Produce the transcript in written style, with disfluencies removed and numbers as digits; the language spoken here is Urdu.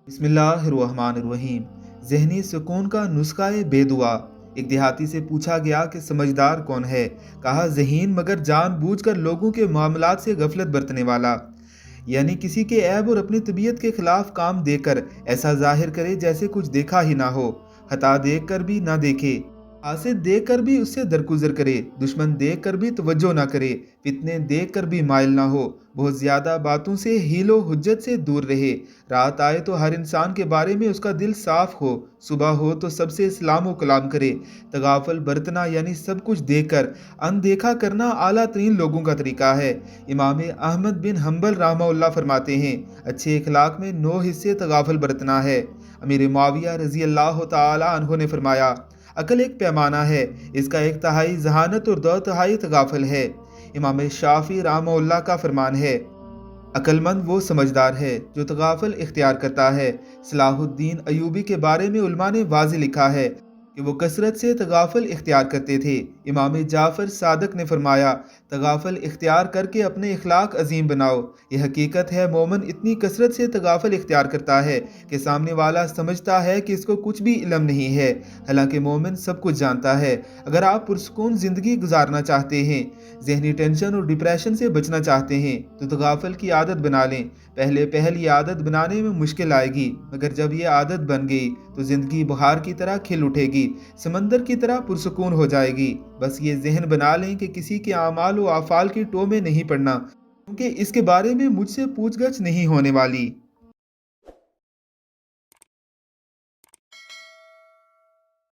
بسم اللہ الرحمن الرحیم۔ ذہنی سکون کا نسخہ بے دعا۔ ایک دیہاتی سے پوچھا گیا کہ سمجھدار کون ہے؟ کہا ذہین مگر جان بوجھ کر لوگوں کے معاملات سے غفلت برتنے والا، یعنی کسی کے عیب اور اپنی طبیعت کے خلاف کام دے کر ایسا ظاہر کرے جیسے کچھ دیکھا ہی نہ ہو، خطا دیکھ کر بھی نہ دیکھے، حاسد دیکھ کر بھی اس سے درگزر کرے، دشمن دیکھ کر بھی توجہ نہ کرے، فتنے دیکھ کر بھی مائل نہ ہو، بہت زیادہ باتوں سے حیل و حجت سے دور رہے، رات آئے تو ہر انسان کے بارے میں اس کا دل صاف ہو، صبح ہو تو سب سے سلام و کلام کرے، تغافل برتنا یعنی سب کچھ دیکھ کر اندیکھا کرنا اعلیٰ ترین لوگوں کا طریقہ ہے۔ امام احمد بن حنبل رحمہ اللہ فرماتے ہیں، اچھے اخلاق میں 9 حصے تغافل برتنا ہے۔ امیر معاویہ رضی اللہ تعالی عنہ نے فرمایا، عقل ایک پیمانہ ہے، اس کا 1 تہائی ذہانت اور 2 تہائی تغافل ہے۔ امام شافعی رحمہ اللہ کا فرمان ہے، عقل مند وہ سمجھدار ہے جو تغافل اختیار کرتا ہے۔ صلاح الدین ایوبی کے بارے میں علماء نے واضح لکھا ہے کہ وہ کثرت سے تغافل اختیار کرتے تھے۔ امام جعفر صادق نے فرمایا، تغافل اختیار کر کے اپنے اخلاق عظیم بناؤ۔ یہ حقیقت ہے مومن اتنی کثرت سے تغافل اختیار کرتا ہے کہ سامنے والا سمجھتا ہے کہ اس کو کچھ بھی علم نہیں ہے، حالانکہ مومن سب کچھ جانتا ہے۔ اگر آپ پرسکون زندگی گزارنا چاہتے ہیں، ذہنی ٹینشن اور ڈپریشن سے بچنا چاہتے ہیں تو تغافل کی عادت بنا لیں۔ پہلے یہ عادت بنانے میں مشکل آئے گی، مگر جب یہ عادت بن گئی تو زندگی بہار کی طرح کھل اٹھے گی، سمندر کی طرح پرسکون ہو جائے گی۔ بس یہ ذہن بنا لیں کہ کسی کے اعمال و افعال کی ٹو میں نہیں پڑنا، کیونکہ اس کے بارے میں مجھ سے پوچھ گچھ نہیں ہونے والی۔